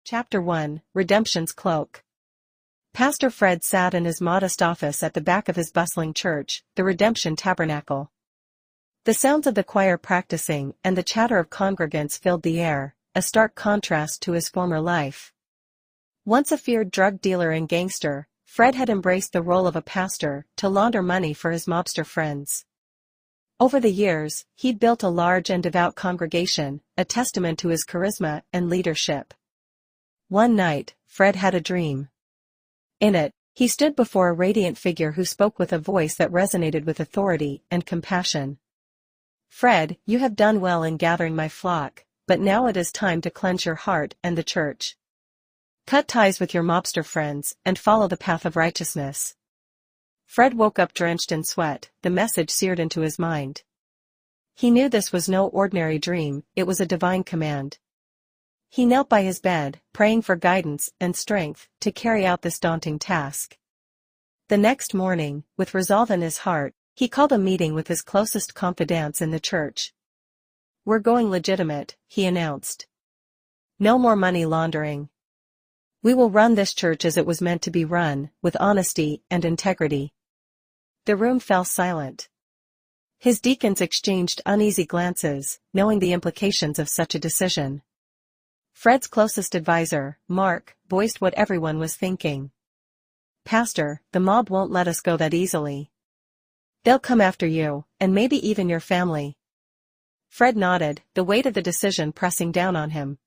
Chapter 1, Redemption's Cloak. Pastor Fred sat in his modest office at the back of his bustling church, the Redemption Tabernacle. The sounds of the choir practicing and the chatter of congregants filled the air, a stark contrast to his former life. Once a feared drug dealer and gangster, Fred had embraced the role of a pastor to launder money for his mobster friends. Over the years, he'd built a large and devout congregation, a testament to his charisma and leadership. One night, Fred had a dream. In it, he stood before a radiant figure who spoke with a voice that resonated with authority and compassion. "Fred, you have done well in gathering my flock, but now it is time to cleanse your heart and the church. Cut ties with your mobster friends and follow the path of righteousness." Fred woke up drenched in sweat, the message seared into his mind. He knew this was no ordinary dream, it was a divine command. He knelt by his bed, praying for guidance and strength to carry out this daunting task. The next morning, with resolve in his heart, he called a meeting with his closest confidants in the church. "We're going legitimate," he announced. "No more money laundering. We will run this church as it was meant to be run, with honesty and integrity." The room fell silent. His deacons exchanged uneasy glances, knowing the implications of such a decision. Fred's closest advisor, Mark, voiced what everyone was thinking. "Pastor, the mob won't let us go that easily. They'll come after you, and maybe even your family." Fred nodded, the weight of the decision pressing down on him.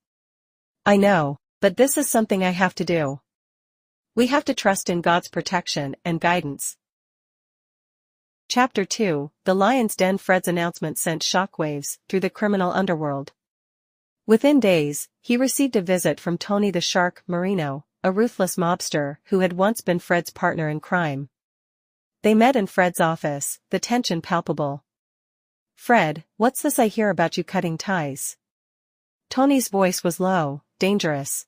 "I know, but this is something I have to do. We have to trust in God's protection and guidance." Chapter 2, The Lion's Den. Fred's announcement sent shockwaves through the criminal underworld. Within days, he received a visit from Tony the Shark Marino, a ruthless mobster who had once been Fred's partner in crime. They met in Fred's office, the tension palpable. "Fred, what's this I hear about you cutting ties?" Tony's voice was low, dangerous.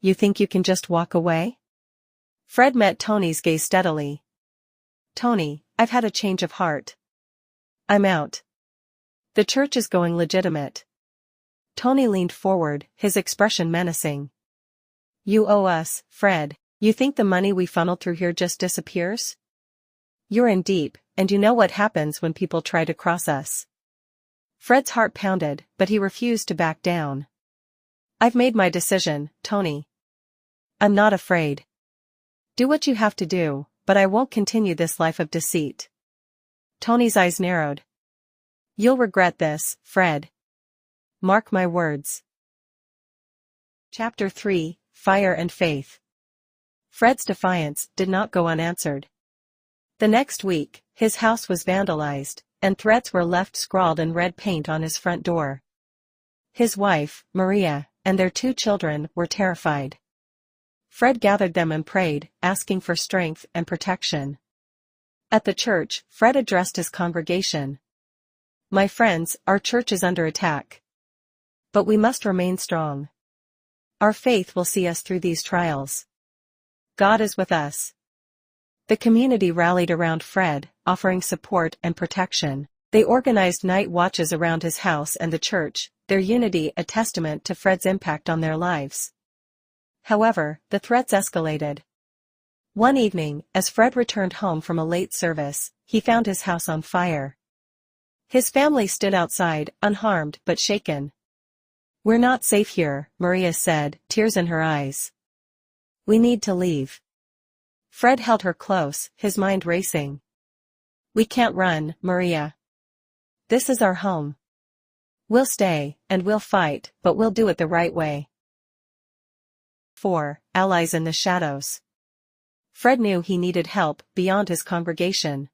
"You think you can just walk away?" Fred met Tony's gaze steadily. "Tony, I've had a change of heart. I'm out. The church is going legitimate." Tony leaned forward, his expression menacing. "You owe us, Fred. You think the money we funneled through here just disappears? You're in deep, and you know what happens when people try to cross us." Fred's heart pounded, but he refused to back down. "I've made my decision, Tony. I'm not afraid. Do what you have to do, but I won't continue this life of deceit." Tony's eyes narrowed. "You'll regret this, Fred. Mark my words." Chapter 3, Fire and Faith. Fred's defiance did not go unanswered. The next week, his house was vandalized, and threats were left scrawled in red paint on his front door. His wife, Maria, and their 2 children were terrified. Fred gathered them and prayed, asking for strength and protection. At the church, Fred addressed his congregation. "My friends, our church is under attack. But we must remain strong. Our faith will see us through these trials. God is with us." The community rallied around Fred, offering support and protection. They organized night watches around his house and the church, their unity a testament to Fred's impact on their lives. However, the threats escalated. One evening, as Fred returned home from a late service, he found his house on fire. His family stood outside, unharmed but shaken. "We're not safe here," Maria said, tears in her eyes. "We need to leave." Fred held her close, his mind racing. "We can't run, Maria. This is our home. We'll stay, and we'll fight, but we'll do it the right way." 4. Allies in the shadows. Fred knew he needed help beyond his congregation.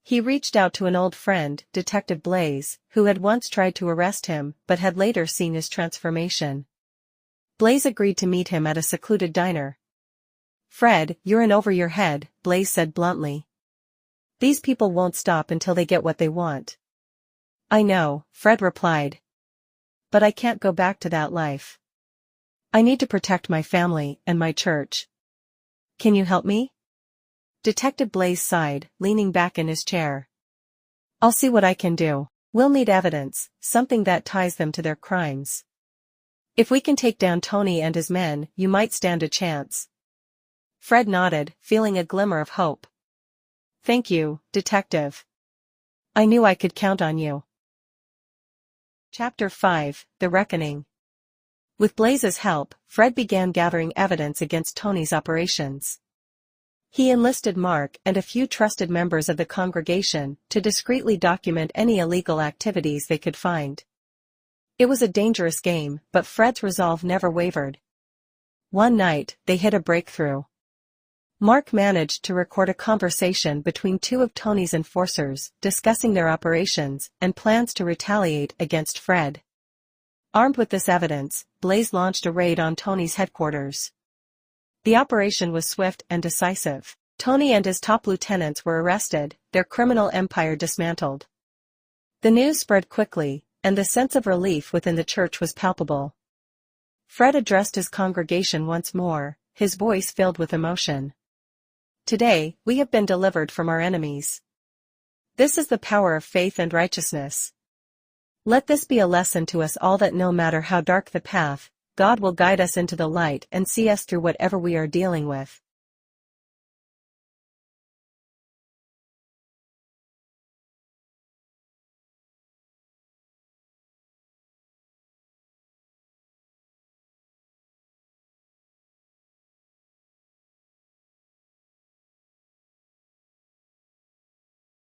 He reached out to an old friend, Detective Blaze, who had once tried to arrest him but had later seen his transformation. Blaze agreed to meet him at a secluded diner. "Fred, you're in over your head," Blaze said bluntly. "These people won't stop until they get what they want." "I know," Fred replied. "But I can't go back to that life. I need to protect my family and my church. Can you help me?" Detective Blaze sighed, leaning back in his chair. "I'll see what I can do. We'll need evidence, something that ties them to their crimes." If we can take down Tony and his men, you might stand a chance. Fred nodded, feeling a glimmer of hope. Thank you, Detective. I knew I could count on you. Chapter 5, The Reckoning. With Blaze's help, Fred began gathering evidence against Tony's operations. He enlisted Mark and a few trusted members of the congregation to discreetly document any illegal activities they could find. It was a dangerous game, but Fred's resolve never wavered. One night, they hit a breakthrough. Mark managed to record a conversation between two of Tony's enforcers, discussing their operations and plans to retaliate against Fred. Armed with this evidence, Blaze launched a raid on Tony's headquarters. The operation was swift and decisive. Tony and his top lieutenants were arrested, their criminal empire dismantled. The news spread quickly, and the sense of relief within the church was palpable. Fred addressed his congregation once more, his voice filled with emotion. Today, we have been delivered from our enemies. This is the power of faith and righteousness. Let this be a lesson to us all that no matter how dark the path, God will guide us into the light and see us through whatever we are dealing with.